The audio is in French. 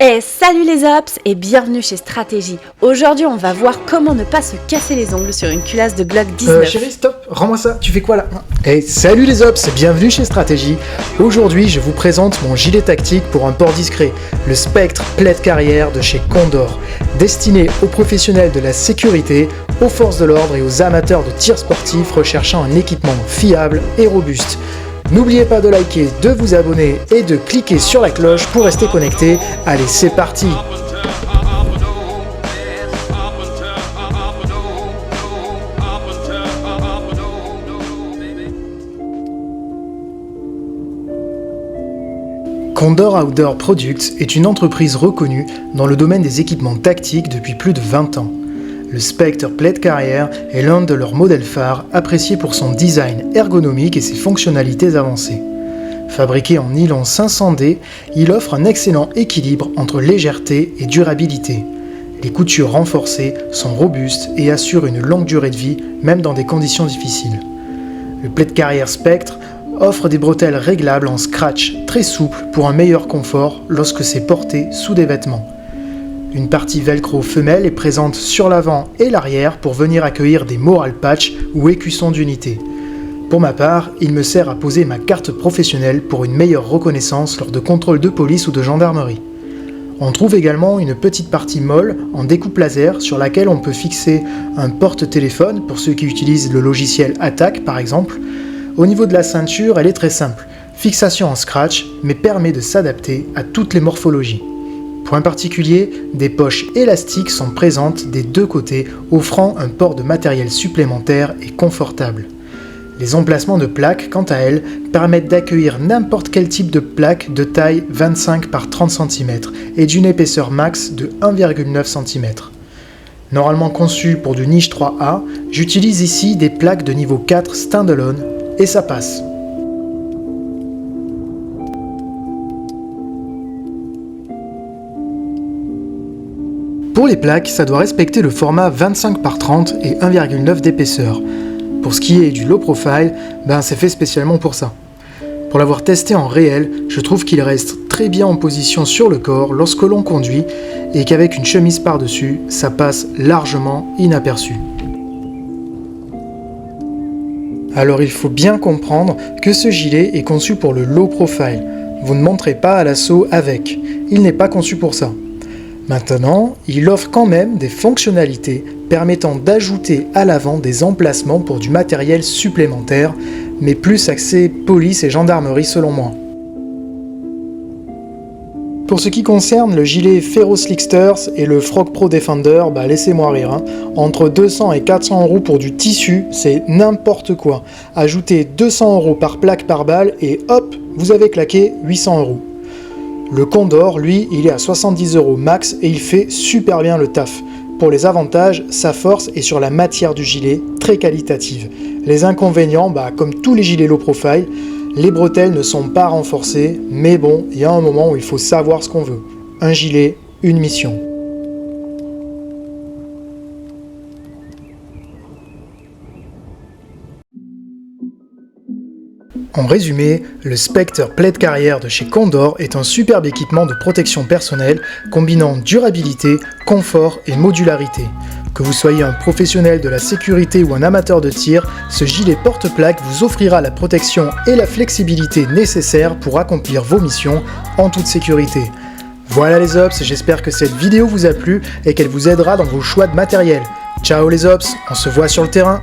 Salut les ops et bienvenue chez Stratégie. Aujourd'hui on va voir comment ne pas se casser les ongles sur une culasse de Glock 19. Chérie, stop, rends-moi ça, tu fais quoi là? Salut les ops et bienvenue chez Stratégie. Aujourd'hui je vous présente mon gilet tactique pour un port discret, le Spectre Plaid Carrière de chez Condor, destiné aux professionnels de la sécurité, aux forces de l'ordre et aux amateurs de tir sportif recherchant un équipement fiable et robuste. N'oubliez pas de liker, de vous abonner et de cliquer sur la cloche pour rester connecté. Allez, c'est parti! Condor Outdoor Products est une entreprise reconnue dans le domaine des équipements tactiques depuis plus de 20 ans. Le Spectre Plaid Carrière est l'un de leurs modèles phares, apprécié pour son design ergonomique et ses fonctionnalités avancées. Fabriqué en nylon 500D, il offre un excellent équilibre entre légèreté et durabilité. Les coutures renforcées sont robustes et assurent une longue durée de vie, même dans des conditions difficiles. Le Plaid Carrière Spectre offre des bretelles réglables en scratch très souples pour un meilleur confort lorsque c'est porté sous des vêtements. Une partie velcro femelle est présente sur l'avant et l'arrière pour venir accueillir des moral patch ou écussons d'unité. Pour ma part, il me sert à poser ma carte professionnelle pour une meilleure reconnaissance lors de contrôles de police ou de gendarmerie. On trouve également une petite partie molle en découpe laser sur laquelle on peut fixer un porte-téléphone pour ceux qui utilisent le logiciel Attack par exemple. Au niveau de la ceinture, elle est très simple, fixation en scratch mais permet de s'adapter à toutes les morphologies. Point particulier, des poches élastiques sont présentes des deux côtés, offrant un port de matériel supplémentaire et confortable. Les emplacements de plaques, quant à elles, permettent d'accueillir n'importe quel type de plaque de taille 25 par 30 cm et d'une épaisseur max de 1,9 cm. Normalement conçues pour du niche 3A, j'utilise ici des plaques de niveau 4 standalone et ça passe. Pour les plaques, ça doit respecter le format 25 par 30 et 1,9 d'épaisseur. Pour ce qui est du low profile, c'est fait spécialement pour ça. Pour l'avoir testé en réel, je trouve qu'il reste très bien en position sur le corps lorsque l'on conduit et qu'avec une chemise par-dessus, ça passe largement inaperçu. Alors il faut bien comprendre que ce gilet est conçu pour le low profile. Vous ne monterez pas à l'assaut avec, il n'est pas conçu pour ça. Maintenant, il offre quand même des fonctionnalités permettant d'ajouter à l'avant des emplacements pour du matériel supplémentaire, mais plus axé police et gendarmerie selon moi. Pour ce qui concerne le gilet Ferroslicksters et le Frog Pro Defender, laissez-moi rire. Entre 200 et 400 € pour du tissu, c'est n'importe quoi. Ajoutez 200 € par plaque par balle et hop, vous avez claqué 800 €. Le Condor, lui, il est à 70 € max et il fait super bien le taf. Pour les avantages, sa force est sur la matière du gilet, très qualitative. Les inconvénients, comme tous les gilets low profile, les bretelles ne sont pas renforcées, mais bon, il y a un moment où il faut savoir ce qu'on veut. Un gilet, une mission. En résumé, le Spectre Plaid Carrière de chez Condor est un superbe équipement de protection personnelle combinant durabilité, confort et modularité. Que vous soyez un professionnel de la sécurité ou un amateur de tir, ce gilet porte-plaque vous offrira la protection et la flexibilité nécessaires pour accomplir vos missions en toute sécurité. Voilà les ops, j'espère que cette vidéo vous a plu et qu'elle vous aidera dans vos choix de matériel. Ciao les ops, on se voit sur le terrain!